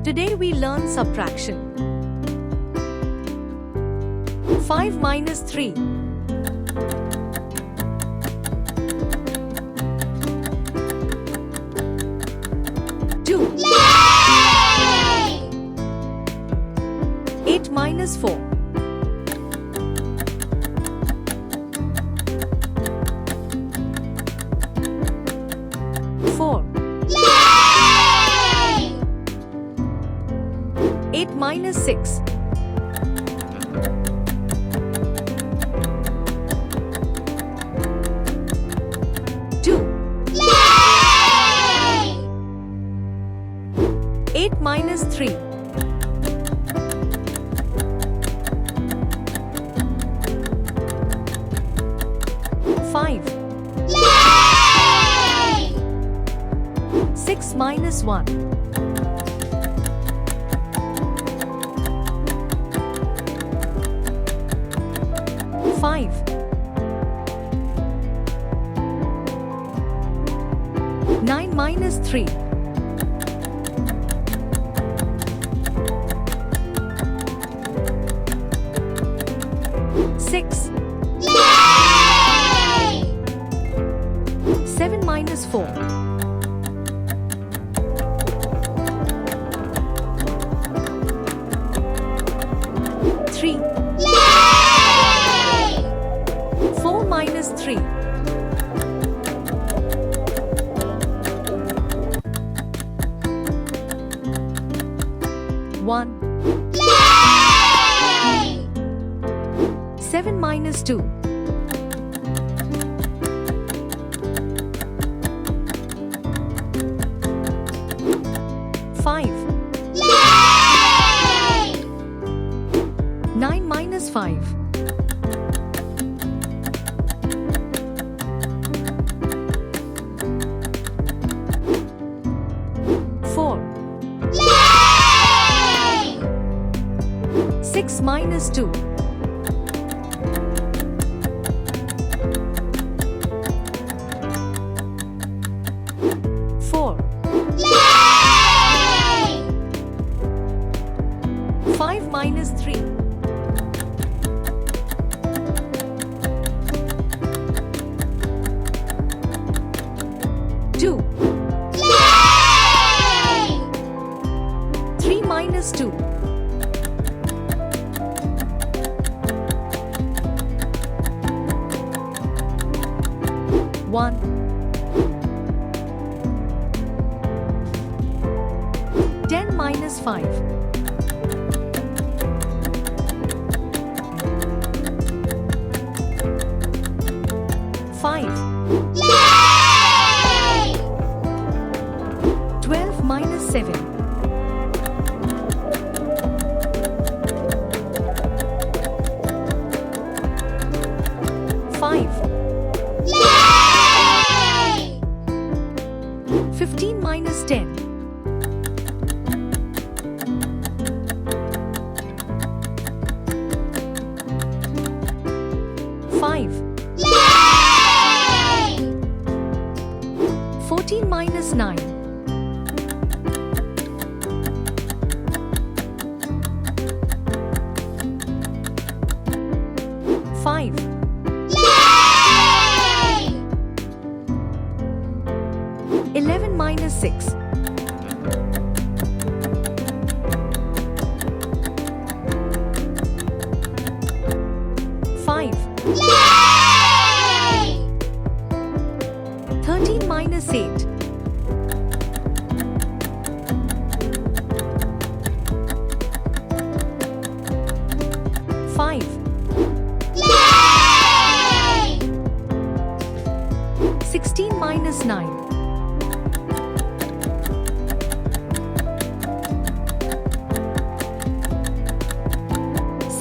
Today we learn subtraction. 5 minus 3. 2. Yay! 8 minus 4. 4. Yay! 8 minus 6. 2. Yay! 8 minus 3. 5. Yay! 6 minus 1. 5. 9 minus 3. 6. Yay! 7 minus 4. 3. Yay! 4 minus 3. 1. Yay! 7 minus 2. 5. Yay! 9 minus 5. 4. Yay! 6 minus 2. 4. Yay! 5 minus 3. 2. Yay! 3 minus 2. 1. 10 minus 5. 5. Yay! 12 minus 7. 5. Yay! 15 minus 10. 5. Yay! 14 minus 9. 5. Yay! 11 minus 6. 5. Yay! 13 minus 8. 5. Yay! 16 minus 9.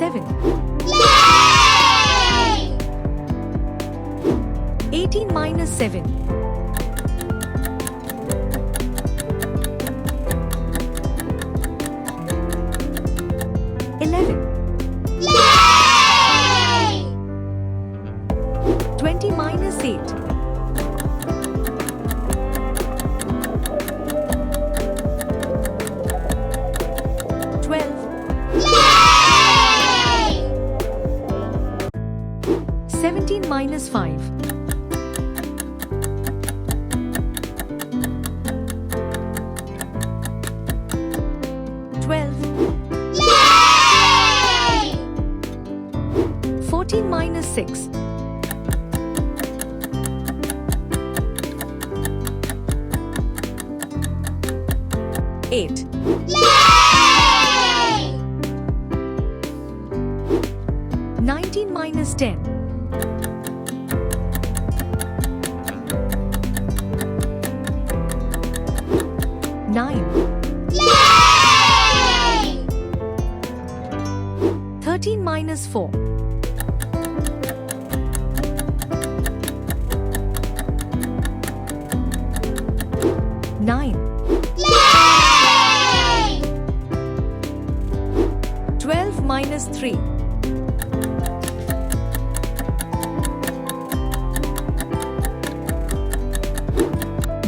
7. Yay! 18 minus 7. 11. Yay! 20 minus 8. 5. 5. 12. Yay! 14 minus 6. 8. Yay! 19 minus 10. 9. Yay! 13 minus 4. 9. Yay! 12 minus 3.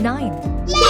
9. Yay!